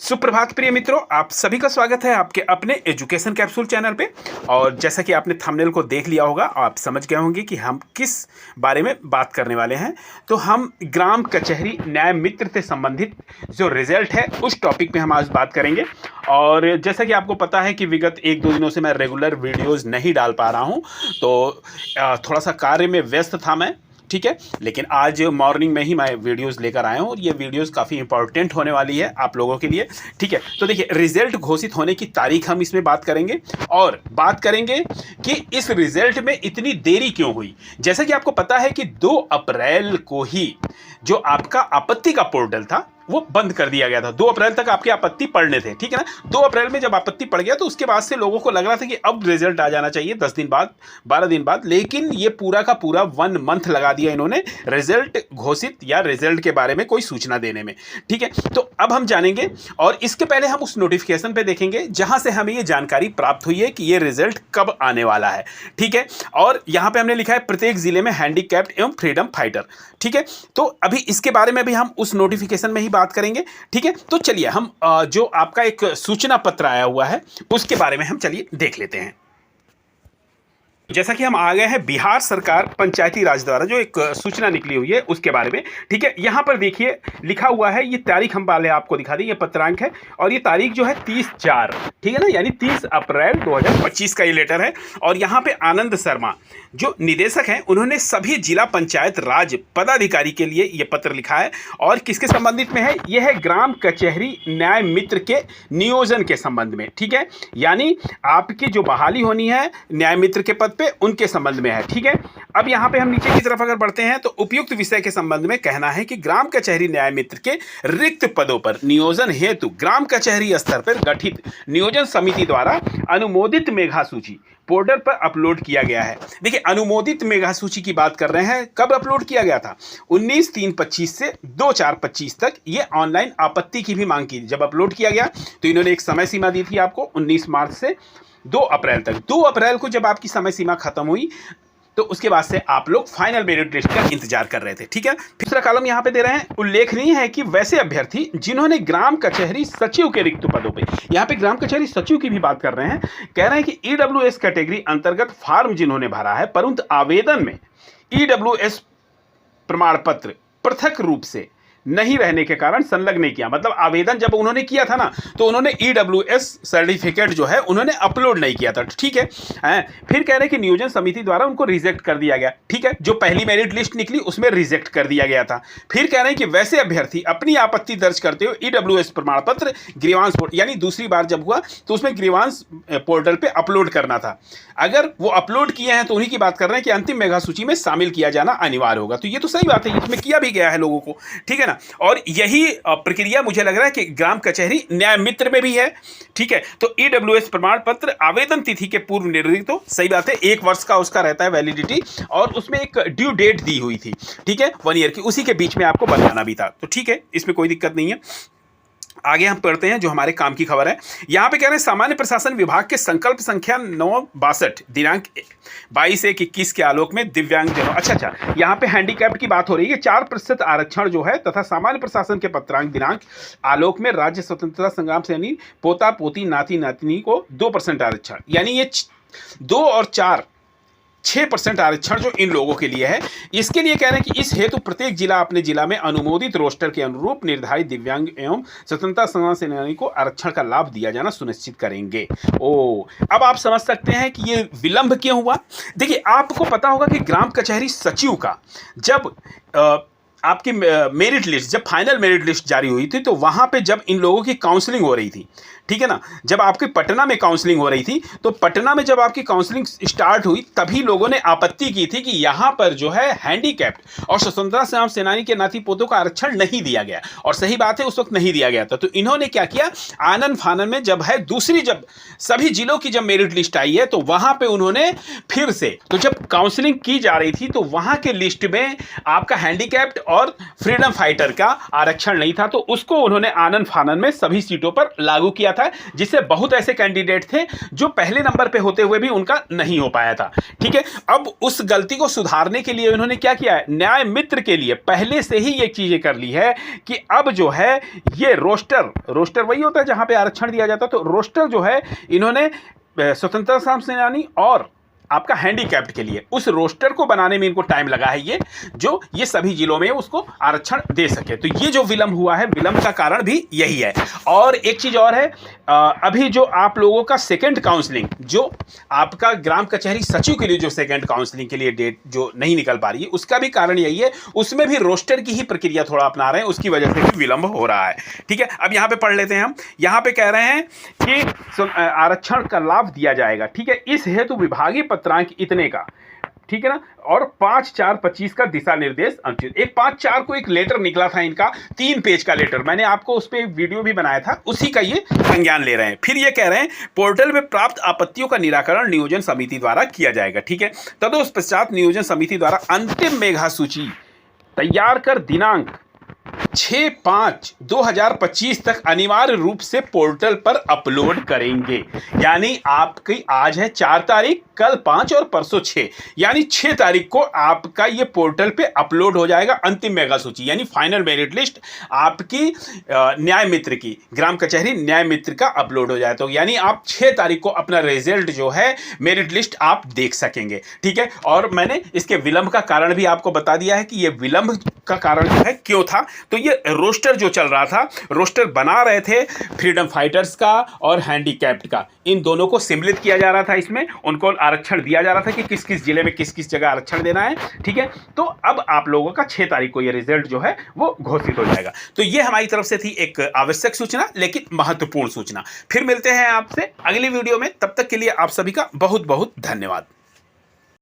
सुप्रभात प्रिय मित्रों, आप सभी का स्वागत है आपके अपने एजुकेशन कैप्सूल चैनल पे। और जैसा कि आपने थंबनेल को देख लिया होगा, आप समझ गए होंगे कि हम किस बारे में बात करने वाले हैं। तो हम ग्राम कचहरी न्याय मित्र से संबंधित जो रिजल्ट है उस टॉपिक पे हम आज बात करेंगे। और जैसा कि आपको पता है कि विगत 1-2 दिनों से मैं रेगुलर वीडियोज़ नहीं डाल पा रहा हूँ, तो थोड़ा सा कार्य में व्यस्त था मैं, ठीक है। लेकिन आज मॉर्निंग में ही मैं वीडियोस लेकर आया हूँ और ये वीडियोस काफ़ी इंपॉर्टेंट होने वाली है आप लोगों के लिए, ठीक है। तो देखिए, रिजल्ट घोषित होने की तारीख हम इसमें बात करेंगे और बात करेंगे कि इस रिजल्ट में इतनी देरी क्यों हुई। जैसा कि आपको पता है कि 2 अप्रैल को ही जो आपका आपत्ति का पोर्टल था वो बंद कर दिया गया था। 2 अप्रैल तक आपके आपत्ति पढ़ने थे, ठीक है ना। 2 अप्रैल में जब आपत्ति पड़ गया तो उसके बाद से लोगों को लग रहा था कि अब रिजल्ट आ जाना चाहिए 10 दिन बाद, 12 दिन बाद, लेकिन ये पूरा का पूरा 1 मंथ लगा दिया इन्होंने रिजल्ट घोषित या रिजल्ट के बारे में कोई सूचना देने में, ठीक है। तो अब हम जानेंगे और इसके पहले हम उस नोटिफिकेशन पे देखेंगे जहां से हमें ये जानकारी प्राप्त हुई है कि ये रिजल्ट कब आने वाला है, ठीक है। और यहाँ पे हमने लिखा है प्रत्येक जिले में हैंडीकैप्ड एवं फ्रीडम फाइटर, ठीक है। तो अभी इसके बारे में भी हम उस नोटिफिकेशन में ही बात करेंगे, ठीक है। तो चलिए हम जो आपका एक सूचना पत्र आया हुआ है उसके बारे में हम चलिए देख लेते हैं। जैसा कि हम आ गए हैं बिहार सरकार पंचायती राज द्वारा जो एक सूचना निकली हुई है उसके बारे में, ठीक है। यहाँ पर देखिए लिखा हुआ है, ये तारीख हम पहले आपको दिखा दें, ये पत्रांक है और ये तारीख जो है 30/4, ठीक है ना, यानी 30 अप्रैल 2025 का ये लेटर है। और यहाँ पे आनंद शर्मा जो निदेशक हैं उन्होंने सभी जिला पंचायत राज पदाधिकारी के लिए ये पत्र लिखा है। और किसके संबंधित में है? यह है ग्राम कचहरी न्याय मित्र के नियोजन के संबंध में, ठीक है। यानी आपकी जो बहाली होनी है न्याय मित्र के पद पे उनके संबंध में है, ठीक है। अब यहाँ पे हम नीचे की तरफ अगर बढ़ते हैं तो उपयुक्त विषय के संबंध में कहना है कि ग्राम कचहरी न्याय मित्र के रिक्त पदों पर नियोजन हेतु ग्राम कचहरी स्तर पर गठित नियोजन समिति द्वारा अनुमोदित मेघा सूची पोर्टल पर अपलोड किया गया है। देखिए, अनुमोदित मेघा सूची की बात कर रहे हैं, कब अपलोड किया गया था? 19/3/25 से 2/4/25 तक ये ऑनलाइन आपत्ति की भी मांग की। जब अपलोड किया गया तो इन्होंने एक समय सीमा दी थी आपको 19 मार्च से 2 अप्रैल तक। 2 अप्रैल को जब आपकी समय सीमा खत्म हुई तो उसके बाद से आप लोग फाइनल मेरिट लिस्ट का इंतजार कर रहे थे, ठीक है। दूसरा कॉलम यहाँ पे दे रहे हैं, उल्लेखनीय है कि वैसे अभ्यर्थी जिन्होंने ग्राम कचहरी सचिव के रिक्त पदों पे, यहाँ पे ग्राम कचहरी सचिव की भी बात कर रहे हैं, कह रहे हैं कि ईडब्ल्यूएस कैटेगरी अंतर्गत फॉर्म जिन्होंने भरा है परंतु आवेदन में ईडब्ल्यूएस प्रमाण पत्र पृथक रूप से नहीं रहने के कारण संलग्न नहीं किया। मतलब आवेदन जब उन्होंने किया था ना तो उन्होंने ईडब्ल्यूएस सर्टिफिकेट जो है उन्होंने अपलोड नहीं किया था, ठीक है। फिर कह रहे हैं कि नियोजन समिति द्वारा उनको रिजेक्ट कर दिया गया, ठीक है। जो पहली मेरिट लिस्ट निकली उसमें रिजेक्ट कर दिया गया था। फिर कह रहे हैं कि वैसे अभ्यर्थी अपनी आपत्ति दर्ज करते हुए ईडब्ल्यूएस प्रमाण पत्र ग्रीवांस पोर्टल, यानी दूसरी बार जब हुआ तो उसमें ग्रीवांस पोर्टल पे अपलोड करना था। अगर वो अपलोड किए हैं तो उन्हीं की बात कर रहे हैं कि अंतिम मेगा सूची में शामिल किया जाना अनिवार्य होगा। तो ये तो सही बात है, इसमें किया भी गया है लोगों को, ठीक है ना। और यही प्रक्रिया मुझे लग रहा है कि ग्राम कचहरी न्याय मित्र में भी है, ठीक है। तो ईडब्ल्यूएस प्रमाण पत्र आवेदन तिथि के पूर्व निर्धारित हो, सही बात है, 1 वर्ष का उसका रहता है वैलिडिटी और उसमें एक ड्यू डेट दी हुई थी, ठीक है, 1 ईयर की, उसी के बीच में आपको बनाना भी था। तो ठीक है, इसमें कोई दिक्कत नहीं है। आगे हम पढ़ते हैं जो हमारे काम की खबर है। यहाँ पे कह रहे हैं सामान्य प्रशासन विभाग के संकल्प संख्या 962 दिनांक 22/1/21 के आलोक में दिव्यांगजनों, अच्छा, यहाँ पे हैंडीकैप्ड की बात हो रही है। 4% आरक्षण जो है तथा सामान्य प्रशासन के पत्रांक दिनांक आलोक में राज्य स्वतंत्रता संग्राम सेनानी पोता पोती नाती नातनी को 2% आरक्षण, यानी ये 2 और 4 6% आरक्षण जो इन लोगों के लिए है। इसके लिए कह रहे हैं कि इस हेतु प्रत्येक जिला अपने जिला में अनुमोदित रोस्टर के अनुरूप निर्धारित दिव्यांग एवं स्वतंत्रता संग्राम सेनानी को आरक्षण का लाभ दिया जाना सुनिश्चित करेंगे। अब आप समझ सकते हैं कि ये विलंब क्यों हुआ। देखिए, आपको पता होगा कि ग्राम कचहरी सचिव का जब आपकी मेरिट लिस्ट, जब फाइनल मेरिट लिस्ट जारी हुई थी तो वहां पे जब इन लोगों की काउंसलिंग हो रही थी, ठीक है ना, जब आपकी पटना में काउंसलिंग हो रही थी तो पटना में जब आपकी काउंसलिंग स्टार्ट हुई तभी लोगों ने आपत्ति की थी कि यहाँ पर जो है हैंडीकैप्ड और स्वतंत्रता संग्राम सेनानी के नाती पोतों का आरक्षण नहीं दिया गया। और सही बात है, उस वक्त नहीं दिया गया था। तो इन्होंने क्या किया, आनन फानन में जब है दूसरी, जब सभी जिलों की जब मेरिट लिस्ट आई है तो वहां पर उन्होंने फिर से, तो जब काउंसलिंग की जा रही थी तो वहां के लिस्ट में आपका हैंडीकैप्ड और फ्रीडम फाइटर का आरक्षण नहीं था, तो उसको उन्होंने आनन फानन में सभी सीटों पर लागू किया था। था, जिससे बहुत ऐसे कैंडिडेट थे जो पहले नंबर पे होते हुए भी उनका नहीं हो पाया था। ठीक है, अब उस गलती को सुधारने के लिए उन्होंने क्या किया है, न्याय मित्र के लिए पहले से ही ये चीजें कर ली है कि अब जो है ये रोस्टर वही होता है जहां पे आरक्षण दिया जाता है, तो रोस्टर जो है इन्होंने स्वतंत्रता संग्राम सेनानी और आपका हैंडीकैप्ड के लिए उस रोस्टर को बनाने में इनको टाइम लगा है, ये सभी जिलों में उसको आरक्षण दे सके। तो ये जो विलंब हुआ है, विलंब का कारण भी यही है। और एक चीज और है, अभी जो आप लोगों का सेकंड काउंसलिंग, जो आपका ग्राम कचहरी सचिव के लिए जो सेकंड काउंसलिंग के लिए डेट जो नहीं निकल पा रही है, उसका भी कारण यही है। उसमें भी रोस्टर की ही प्रक्रिया थोड़ा अपना रहे हैं, उसकी वजह से भी विलंब हो रहा है। ठीक है, अब यहाँ पे पढ़ लेते हैं हम। यहाँ पे कह रहे हैं कि आरक्षण का लाभ दिया जाएगा। ठीक है, इस हेतु विभागीय पत्रांक इतने का, ठीक है ना, और 5/4/25 का दिशा निर्देश अनुच्छेद। एक 5/4 को एक लेटर निकला था इनका, 3 पेज का लेटर, मैंने आपको उस पर वीडियो भी बनाया था, उसी का ये संज्ञान ले रहे हैं। फिर ये कह रहे हैं पोर्टल में प्राप्त आपत्तियों का निराकरण नियोजन समिति द्वारा किया जाएगा। ठीक है, तदुपश्चात नियोजन समिति द्वारा अंतिम मेघा सूची तैयार कर दिनांक 6/5/2025 तक अनिवार्य रूप से पोर्टल पर अपलोड करेंगे। यानी आपकी आज है 4 तारीख, कल 5 और परसों 6, यानी 6 तारीख को आपका ये पोर्टल पे अपलोड हो जाएगा अंतिम मेगा सूची, यानी फाइनल मेरिट लिस्ट आपकी न्याय मित्र की, ग्राम कचहरी न्याय मित्र का अपलोड हो जाए। तो यानी आप 6 तारीख को अपना रिजल्ट जो है, मेरिट लिस्ट आप देख सकेंगे। ठीक है, और मैंने इसके विलंब का कारण भी आपको बता दिया है कि ये विलंब का कारण जो है क्यों था। तो ये रोस्टर जो चल रहा था, रोस्टर बना रहे थे फ्रीडम फाइटर्स का और हैंडीकैप्ड का, इन दोनों को सम्मिलित किया जा रहा था, इसमें उनको आरक्षण दिया जा रहा था कि किस किस जिले में किस किस जगह आरक्षण देना है। ठीक है, तो अब आप लोगों का 6 तारीख को ये रिजल्ट जो है वो घोषित हो जाएगा। तो ये हमारी तरफ से थी एक आवश्यक सूचना, लेकिन महत्वपूर्ण सूचना। फिर मिलते हैं आपसे अगली वीडियो में, तब तक के लिए आप सभी का बहुत बहुत धन्यवाद।